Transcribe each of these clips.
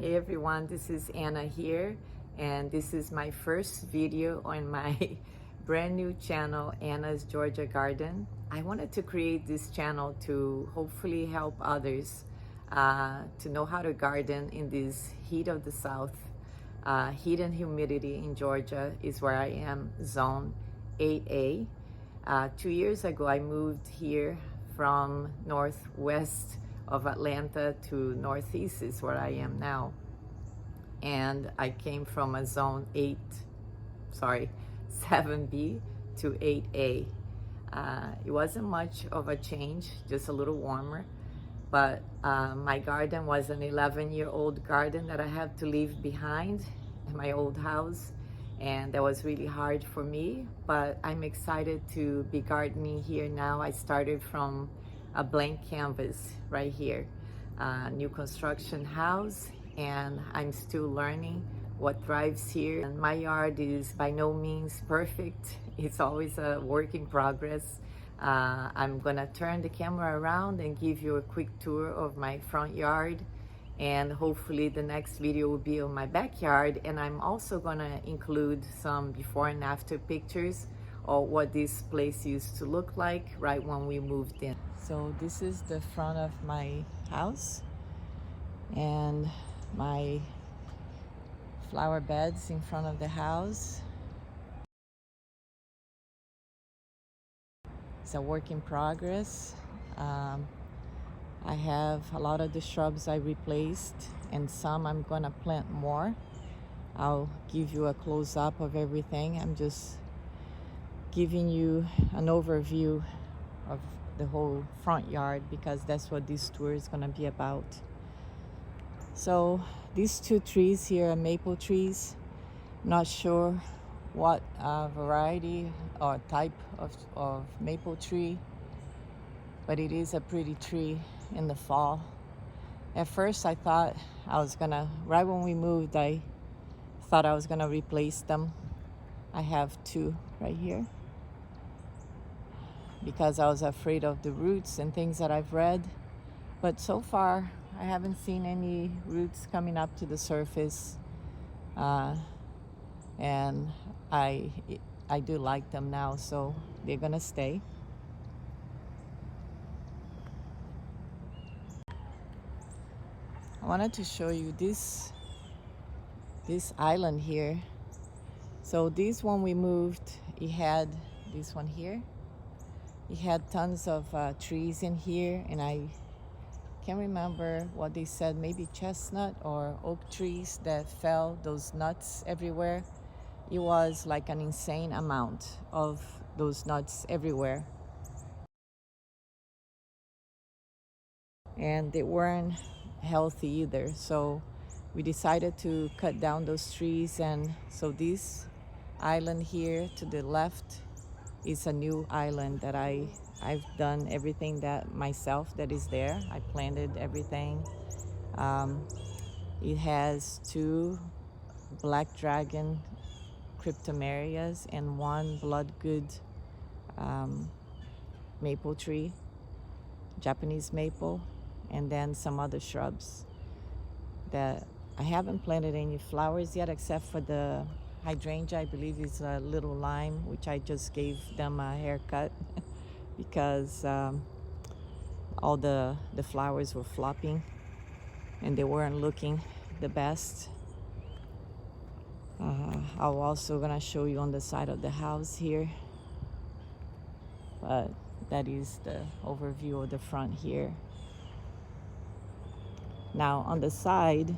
Hey everyone, this is Anna here, and this is my first video on my brand new channel, Anna's Georgia Garden. I wanted to create this channel to hopefully help others to know how to garden in this heat of the South. Heat and humidity in Georgia is where I am, zone 8A. 2 years ago, I moved here from northwest of Atlanta to northeast is where I am now. And I came from a zone 7B to 8A. It wasn't much of a change, just a little warmer. But my garden was an 11-year-old garden that I had to leave behind in my old house. And that was really hard for me, but I'm excited to be gardening here now. I started from a blank canvas right here, new construction house, and I'm still learning what thrives here. And my yard is by no means perfect. It's always a work in progress. I'm gonna turn the camera around and give you a quick tour of my front yard, and hopefully the next video will be on my backyard. And I'm also gonna include some before and after pictures of what this place used to look like right when we moved in. So this is the front of my house and my flower beds in front of the house. It's a work in progress. I have a lot of the shrubs I replaced, and some I'm gonna plant more. I'll give you a close-up of everything. I'm just giving you an overview of the whole front yard because that's what this tour is gonna be about. So these two trees here are maple trees. Not sure what variety or type of maple tree, but it is a pretty tree in the fall. At first I thought I was gonna, right when we moved, I thought I was gonna replace them. I have two right here because I was afraid of the roots and things that I've read. But so far I haven't seen any roots coming up to the surface. And I do like them now, so they're gonna stay. I wanted to show you this island here. So this one we moved, it had this one here. It had tons of trees in here, and I can't remember what they said, maybe chestnut or oak trees that fell, those nuts everywhere. It was like an insane amount of those nuts everywhere. And they weren't healthy either. So we decided to cut down those trees. And so this island here to the left is a new island that I've done everything that myself that is there. I planted everything. It has two black dragon cryptomerias and one bloodgood maple tree, Japanese maple, and then some other shrubs that I haven't planted any flowers yet except for the hydrangea. I believe is a little lime, which I just gave them a haircut because all the flowers were flopping and they weren't looking the best. I'm also gonna show you on the side of the house here, but that is the overview of the front here. Now on the side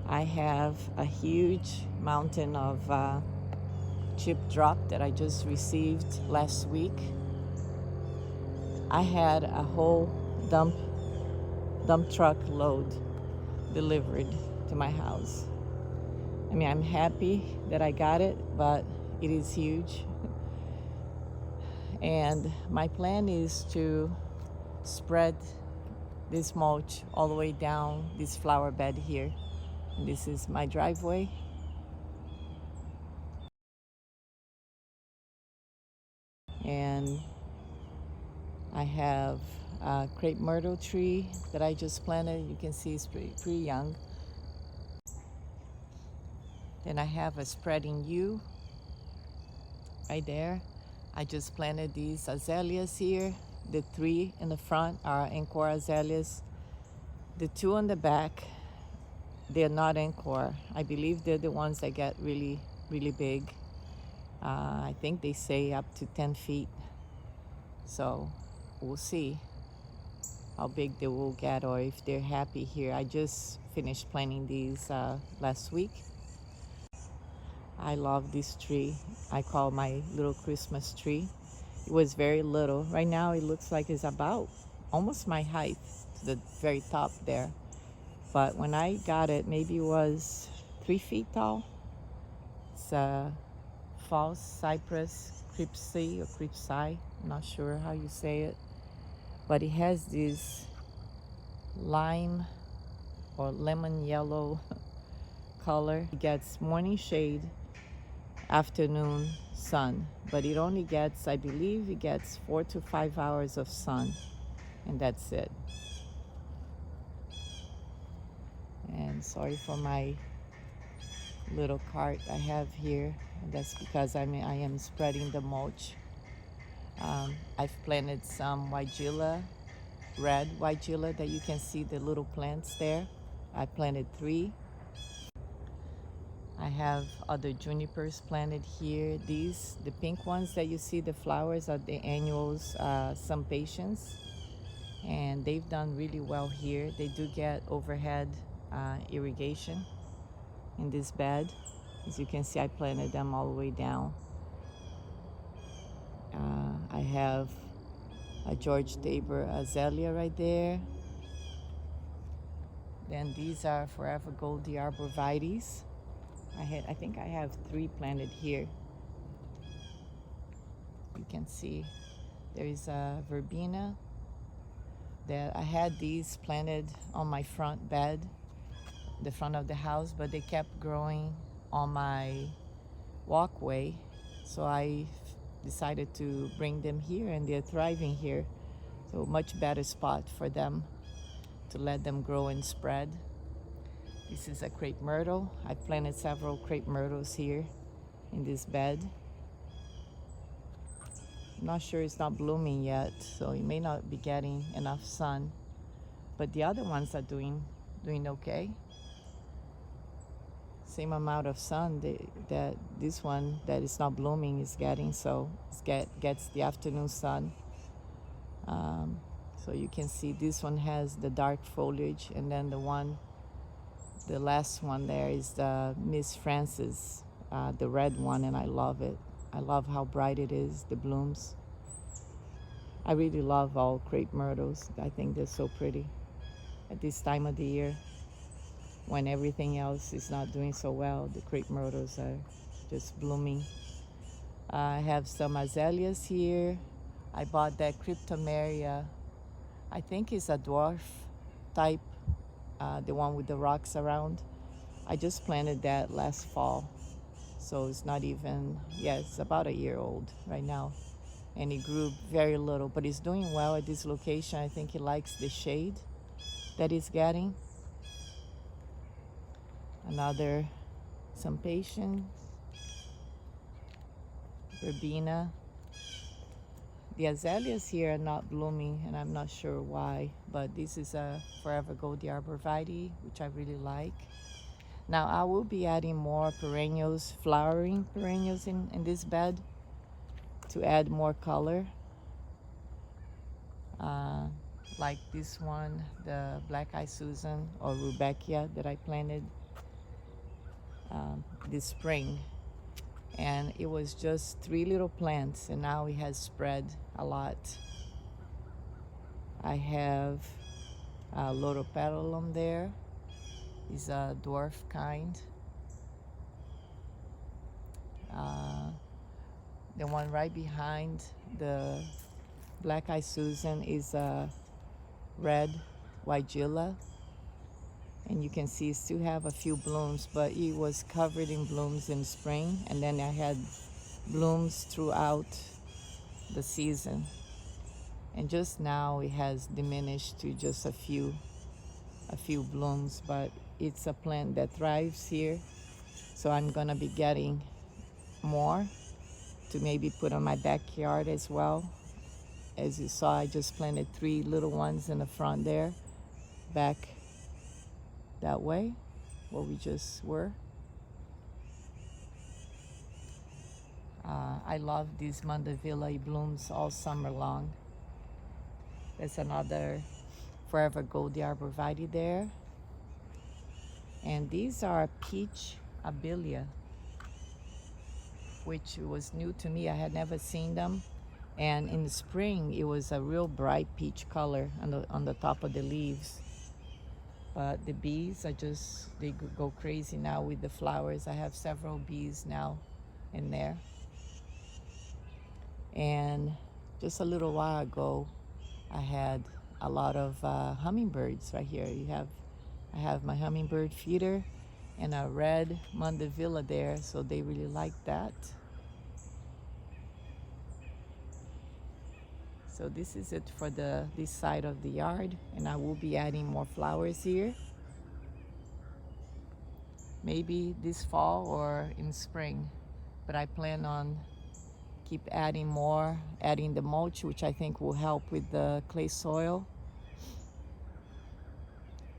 I have a huge mountain of chip drop that I just received last week. I had a whole dump truck load delivered to my house. I mean, I'm happy that I got it, but it is huge. And my plan is to spread this mulch all the way down this flower bed here. And this is my driveway. And I have crepe myrtle tree that I just planted. You can see it's pretty young. Then I have a spreading yew right there. I just planted these azaleas here. The 3 in the front are encore azaleas. The 2 on the back, they're not encore. I believe they're the ones that get really, really big. I think they say up to 10 feet. So we'll see how big they will get or if they're happy here. I just finished planting these last week. I love this tree. I call my little Christmas tree. It was very little. Right now it looks like it's about almost my height to the very top there. But when I got it, maybe it was 3 feet tall. It's a false cypress cripsey or cripsey. I'm not sure how you say it. But it has this lime or lemon yellow color. It gets morning shade, afternoon sun, but it only gets, I believe it gets 4 to 5 hours of sun, and that's it. And sorry for my little cart I have here. That's because I am spreading the mulch. I've planted some weigela, red weigela that you can see the little plants there. I planted 3. I have other junipers planted here. These, the pink ones that you see, the flowers are the annuals, some patience. And they've done really well here. They do get overhead irrigation in this bed. As you can see, I planted them all the way down. I have a George Tabor azalea right there. Then these are Forever Goldie arborvitaes. I think I have 3 planted here. You can see there is a verbena that I had these planted on my front bed, the front of the house, but they kept growing on my walkway. So I decided to bring them here, and they're thriving here. So much better spot for them to let them grow and spread. This is a crepe myrtle. I planted several crepe myrtles here in this bed. I'm not sure, it's not blooming yet, so it may not be getting enough sun. But the other ones are doing okay. Same amount of sun that this one that is not blooming is getting, so it gets the afternoon sun. So you can see this one has the dark foliage, and then the last one there is the Miss Frances, the red one, and I love it. I love how bright it is, the blooms. I really love all crepe myrtles. I think they're so pretty at this time of the year when everything else is not doing so well. The crepe myrtles are just blooming. I have some azaleas here. I bought that cryptomeria. I think it's a dwarf type, the one with the rocks around. I just planted that last fall, so it's not even, it's about a year old right now, and it grew very little, but it's doing well at this location. I think it likes the shade that it's getting. Some patience, verbena. The azaleas here are not blooming, and I'm not sure why, but this is a Forever Goldie arborvitae, which I really like. Now I will be adding more perennials, flowering perennials in this bed to add more color. Like this one, the black-eyed Susan or Rudbeckia that I planted this spring. And it was just 3 little plants, and now it has spread a lot. I have a Loropetalum there. It's a dwarf kind. The one right behind the black-eyed Susan is a red weigela. And you can see it still have a few blooms, but it was covered in blooms in spring, and then I had blooms throughout the season. And just now it has diminished to just a few blooms, but it's a plant that thrives here. So I'm gonna be getting more to maybe put on my backyard as well. As you saw, I just planted 3 little ones in the front there, back that way where we just were. I love these mandevilla. It blooms all summer long. There's another forever goldie arborvitae there. And these are peach abelia, which was new to me. I had never seen them. And in the spring, it was a real bright peach color on the top of the leaves. But the bees are just, they go crazy now with the flowers. I have several bees now in there. And just a little while ago, I had a lot of hummingbirds right here. I have my hummingbird feeder and a red mandevilla there, so they really like that. So this is it for this side of the yard, and I will be adding more flowers here. Maybe this fall or in spring, but I plan on keep adding more, adding the mulch, which I think will help with the clay soil.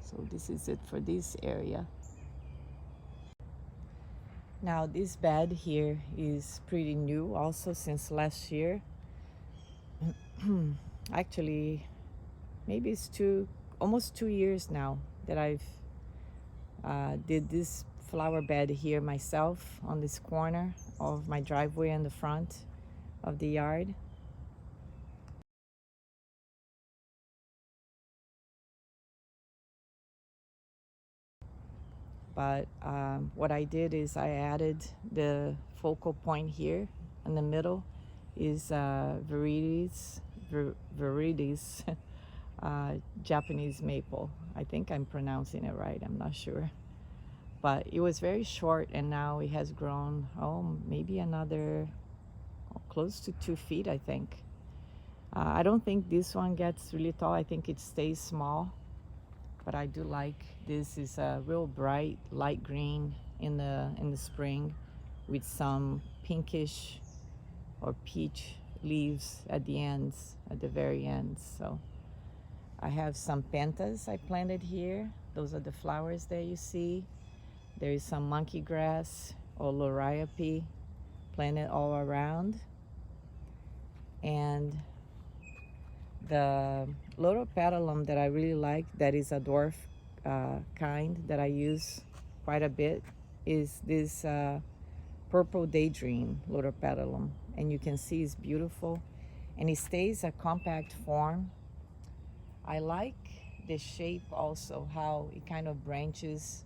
So this is it for this area. Now this bed here is pretty new also since last year. Actually, maybe it's almost 2 years now that I've did this flower bed here myself on this corner of my driveway in the front of the yard. But what I did is I added the focal point here in the middle is Viridis Japanese maple. I think I'm pronouncing it right, I'm not sure. But it was very short, and now it has grown, maybe another close to 2 feet, I think. I don't think this one gets really tall. I think it stays small. But I do like this. Is a real bright light green in the spring with some pinkish or peach leaves at the ends, at the very ends. So I have some pentas I planted here. Those are the flowers there you see. There is some monkey grass or loriope planted all around. And the loropetalum that I really like, that is a dwarf kind that I use quite a bit, is this purple daydream loropetalum. And you can see it's beautiful. And it stays a compact form. I like the shape also, how it kind of branches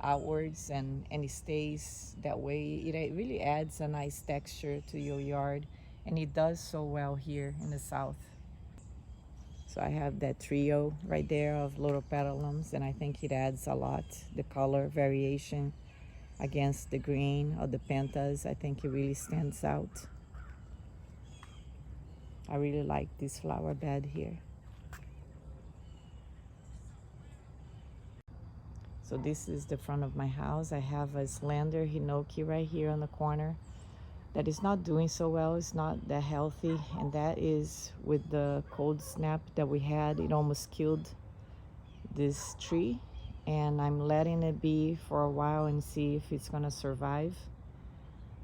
outwards and it stays that way. It really adds a nice texture to your yard, and it does so well here in the south. So I have that trio right there of loropetalums, and I think it adds a lot, the color variation against the green of the pentas. I think it really stands out. I really like this flower bed here. So this is the front of my house. I have a slender hinoki right here on the corner that is not doing so well. It's not that healthy, and that is with the cold snap that we had. It almost killed this tree, and I'm letting it be for a while and see if it's gonna survive.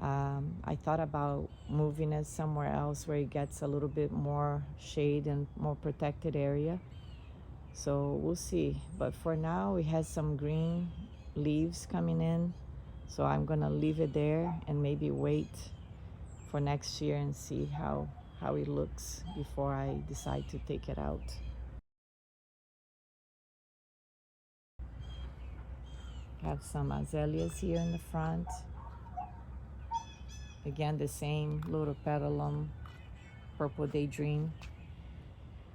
I thought about moving it somewhere else where it gets a little bit more shade and more protected area. So we'll see. But for now, it has some green leaves coming in. So I'm gonna leave it there and maybe wait for next year and see how it looks before I decide to take it out. Have some azaleas here in the front. Again, the same loropetalum, purple daydream.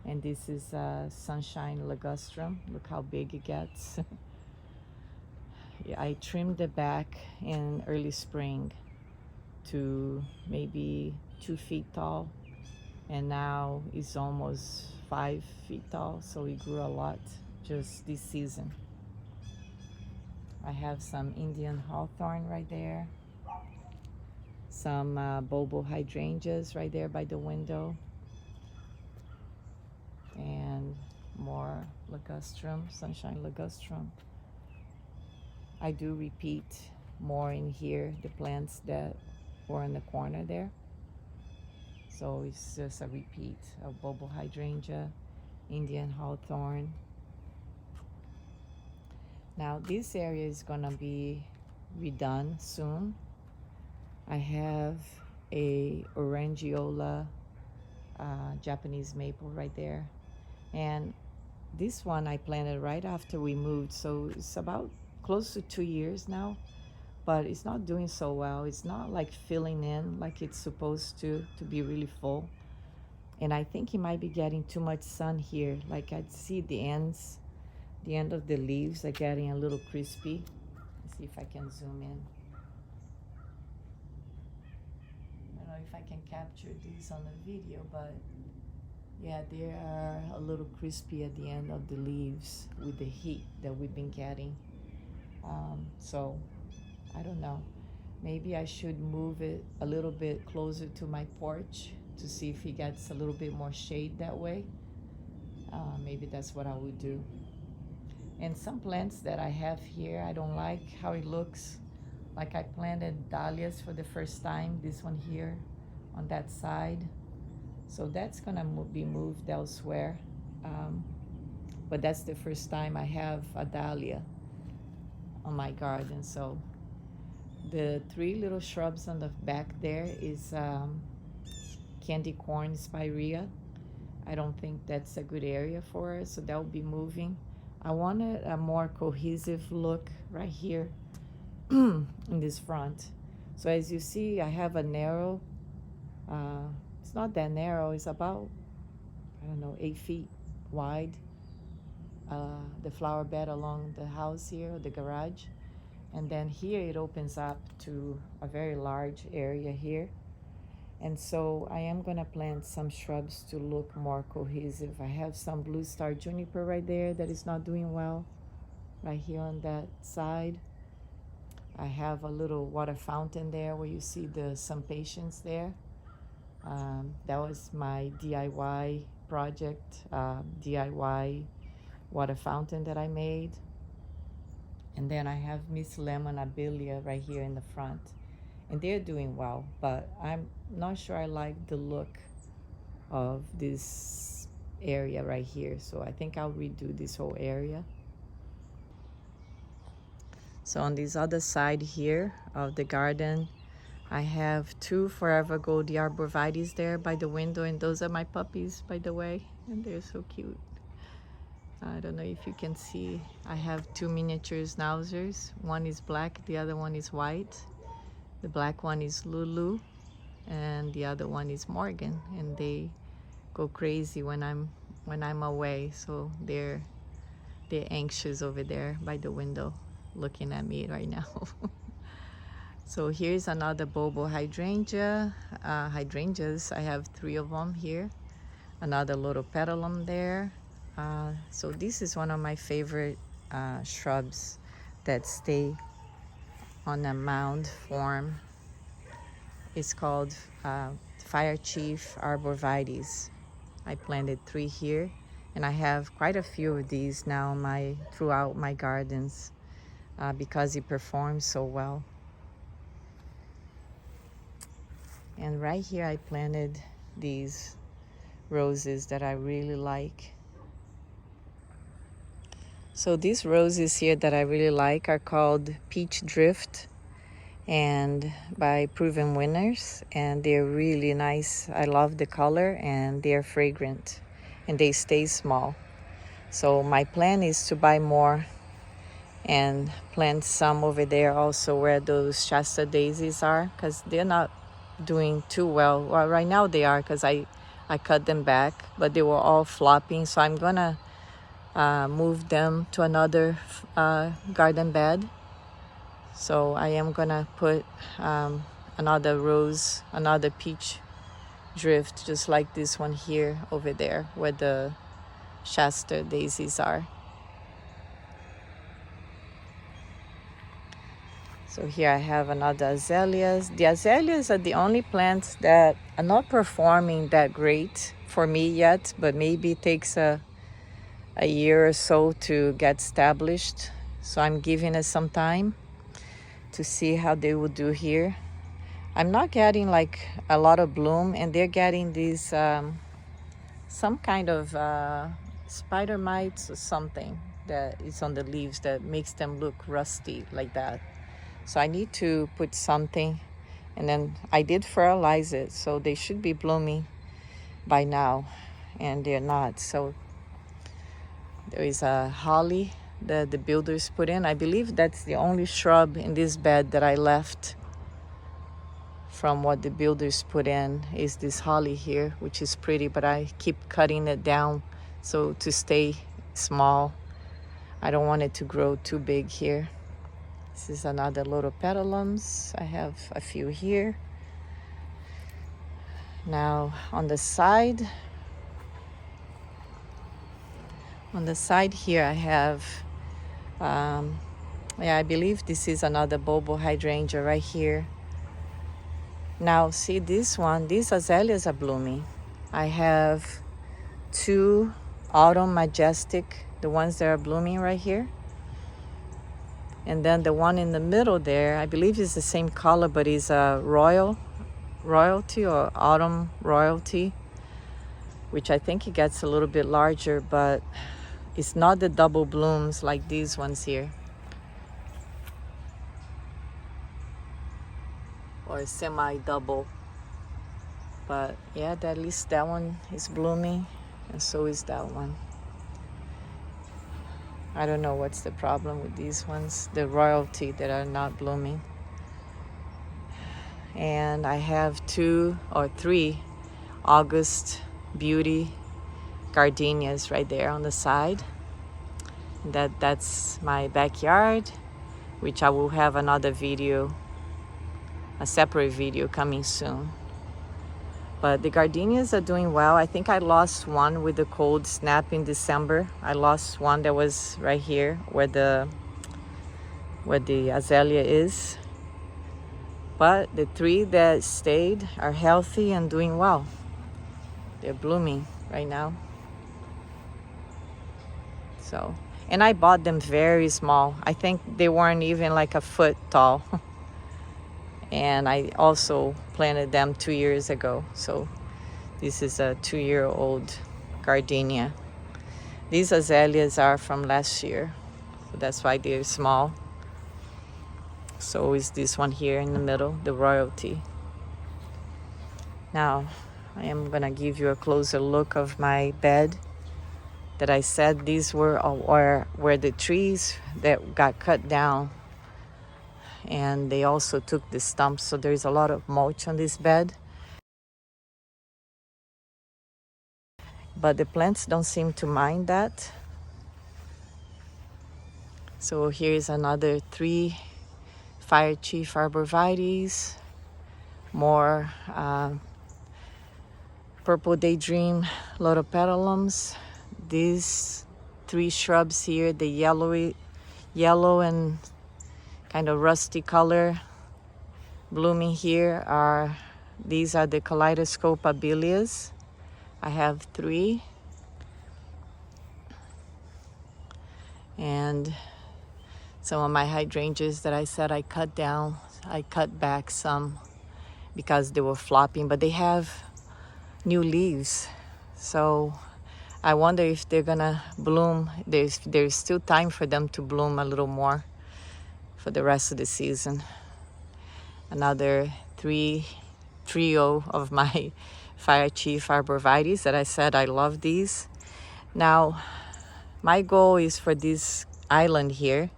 And this is sunshine ligustrum. Look how big it gets. I trimmed it back in early spring to maybe 2 feet tall. and now it's almost 5 feet tall, so it grew a lot just this season. I have some Indian hawthorn right there, some bulbo hydrangeas right there by the window, and more ligustrum, sunshine ligustrum. I do repeat more in here, the plants that were in the corner there. So it's just a repeat of bulbo hydrangea, Indian hawthorn. Now this area is gonna be redone soon. I have a Orangiola Japanese maple right there. And this one I planted right after we moved, so it's about close to 2 years now, but it's not doing so well. It's not like filling in like it's supposed to be really full. And I think it might be getting too much sun here. Like I see the end of the leaves are getting a little crispy. Let's see if I can zoom in. I don't know if I can capture these on the video, but yeah, they are a little crispy at the end of the leaves with the heat that we've been getting. So I don't know. Maybe I should move it a little bit closer to my porch to see if it gets a little bit more shade that way. Maybe that's what I would do. And some plants that I have here, I don't like how it looks. Like I planted dahlias for the first time, this one here on that side. So that's gonna be moved elsewhere. But that's the first time I have a dahlia on my garden. So the 3 little shrubs on the back there is candy corn spirea. I don't think that's a good area for it, so that will be moving. I wanted a more cohesive look right here in this front. So as you see, I have a narrow, it's not that narrow, it's about, I don't know, 8 feet wide, the flower bed along the house here, the garage. And then here it opens up to a very large area here. And so I am gonna plant some shrubs to look more cohesive. I have some blue star juniper right there that is not doing well, right here on that side. I have a little water fountain there where you see some patience there. That was my DIY project, DIY water fountain that I made. And then I have Miss Lemon Abelia right here in the front. And they're doing well, but I'm not sure I like the look of this area right here. So I think I'll redo this whole area. So on this other side here of the garden, I have 2 Forever Goldie arborvitaes there by the window, and those are my puppies, by the way, and they're so cute. I don't know if you can see, I have 2 miniature schnauzers. One is black, the other one is white. The black one is Lulu, and the other one is Morgan, and they go crazy when I'm away. So they're anxious over there by the window, looking at me right now. So here's another bulbo hydrangea, hydrangeas. I have 3 of them here. Another little petalum there. So this is one of my favorite shrubs that stay on a mound form. It's called Fire Chief arborvitaes. I planted 3 here, and I have quite a few of these now throughout my gardens because it performs so well. And right here I planted these roses that I really like. So these roses here that I really like are called Peach Drift, and by Proven Winners, and they're really nice. I love the color, and they're fragrant, and they stay small. So my plan is to buy more and plant some over there also where those Shasta daisies are, because they're not doing too well. Well, right now they are, because I cut them back, but they were all flopping. So I'm gonna move them to another garden bed. So I am gonna put another rose, another peach drift, just like this one here over there where the Shasta daisies are. So here I have another azaleas. The azaleas are the only plants that are not performing that great for me yet, but maybe it takes a year or so to get established. So I'm giving it some time to see how they will do here. I'm not getting like a lot of bloom, and they're getting these some kind of spider mites or something that is on the leaves that makes them look rusty like that. So I need to put something, and then I did fertilize it, so they should be blooming by now, and they're not. So there is a holly that the builders put in. I believe that's the only shrub in this bed that I left from what the builders put in, is this holly here, which is pretty, but I keep cutting it down so to stay small. I don't want it to grow too big here. This is another little petalums. I have a few here. Now on the side here I have yeah, I believe this is another bulbo hydrangea right here. Now see this one, these azaleas are blooming. I have 2 autumn majestic, the ones that are blooming right here. And then the one in the middle there, I believe is the same color, but is a royalty or autumn royalty, which I think it gets a little bit larger, but it's not the double blooms like these ones here, or semi-double. But yeah, at least that one is blooming, and so is that one. I don't know what's the problem with these ones, the royalty, that are not blooming. And I have 2 or 3 August Beauty gardenias right there on the side. That's my backyard, which I will have another video, a separate video coming soon. But the gardenias are doing well. I think I lost one with the cold snap in December. I lost one that was right here where the azalea is. But the 3 that stayed are healthy and doing well. They're blooming right now. So, and I bought them very small. I think they weren't even like a foot tall. And I also planted them 2 years ago. So this is a 2-year-old gardenia. These azaleas are from last year, so that's why they're small. So is this one here in the middle, the royalty. Now I am gonna give you a closer look of my bed that I said these were the trees that got cut down, and they also took the stumps, so there's a lot of mulch on this bed. But the plants don't seem to mind that. So here's another 3 fire chief arborvitaes, more purple daydream lotopetalums. These 3 shrubs here, the yellow and kind of rusty color blooming here these are the kaleidoscope abelias. I have 3. And some of my hydrangeas that I said I cut down, I cut back some because they were flopping, but they have new leaves. So I wonder if they're gonna bloom. There's still time for them to bloom a little more for the rest of the season. Another trio of my fire chief arborvitaes that I said I love these. Now my goal is for this island here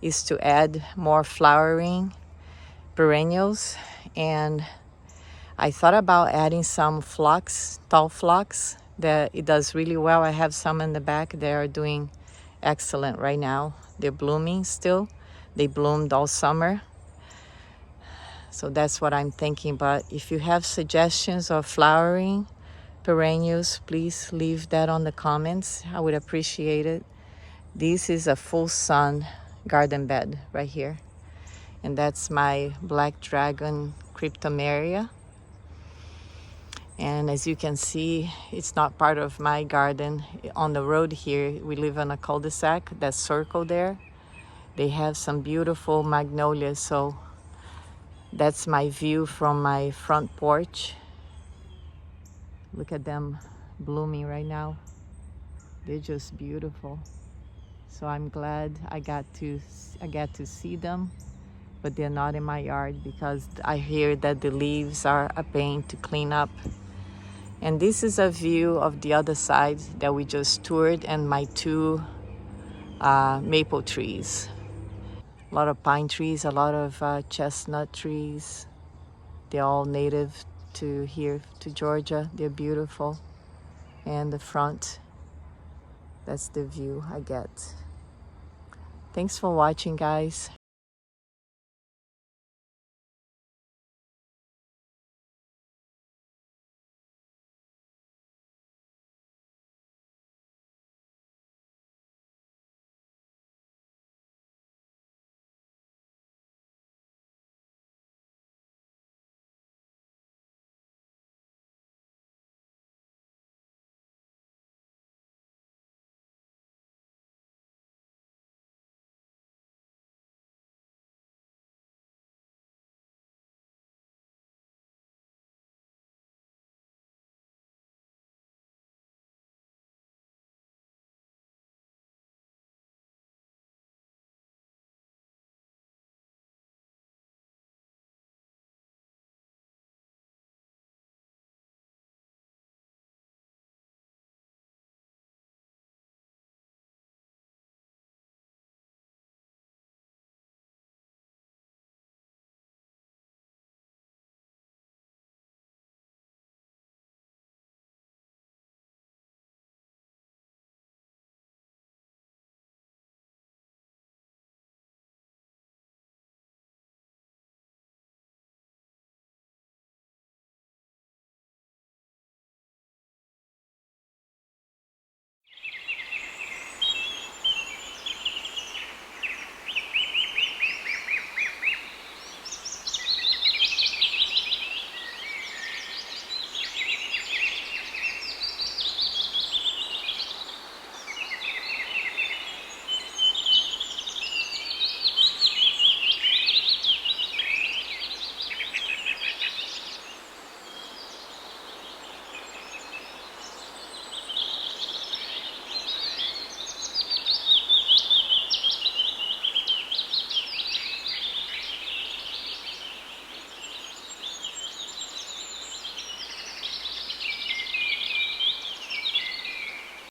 is to add more flowering perennials, and I thought about adding some phlox, tall phlox, that it does really well. I have some in the back. They are doing excellent right now. They're blooming still. They bloomed all summer. So that's what I'm thinking. But if you have suggestions of flowering perennials, please leave that on the comments. I would appreciate it. This is a full sun garden bed right here. And that's my black dragon cryptomeria. And as you can see, it's not part of my garden. On the road here, we live on a cul-de-sac, that circle there. They have some beautiful magnolias, so that's my view from my front porch. Look at them blooming right now. They're just beautiful. So I'm glad I got to see them, but they're not in my yard because I hear that the leaves are a pain to clean up. And this is a view of the other side that we just toured, and my two maple trees. A lot of pine trees, a lot of chestnut trees. They're all native to here, to Georgia. They're beautiful. And the front, that's the view I get. Thanks for watching, guys.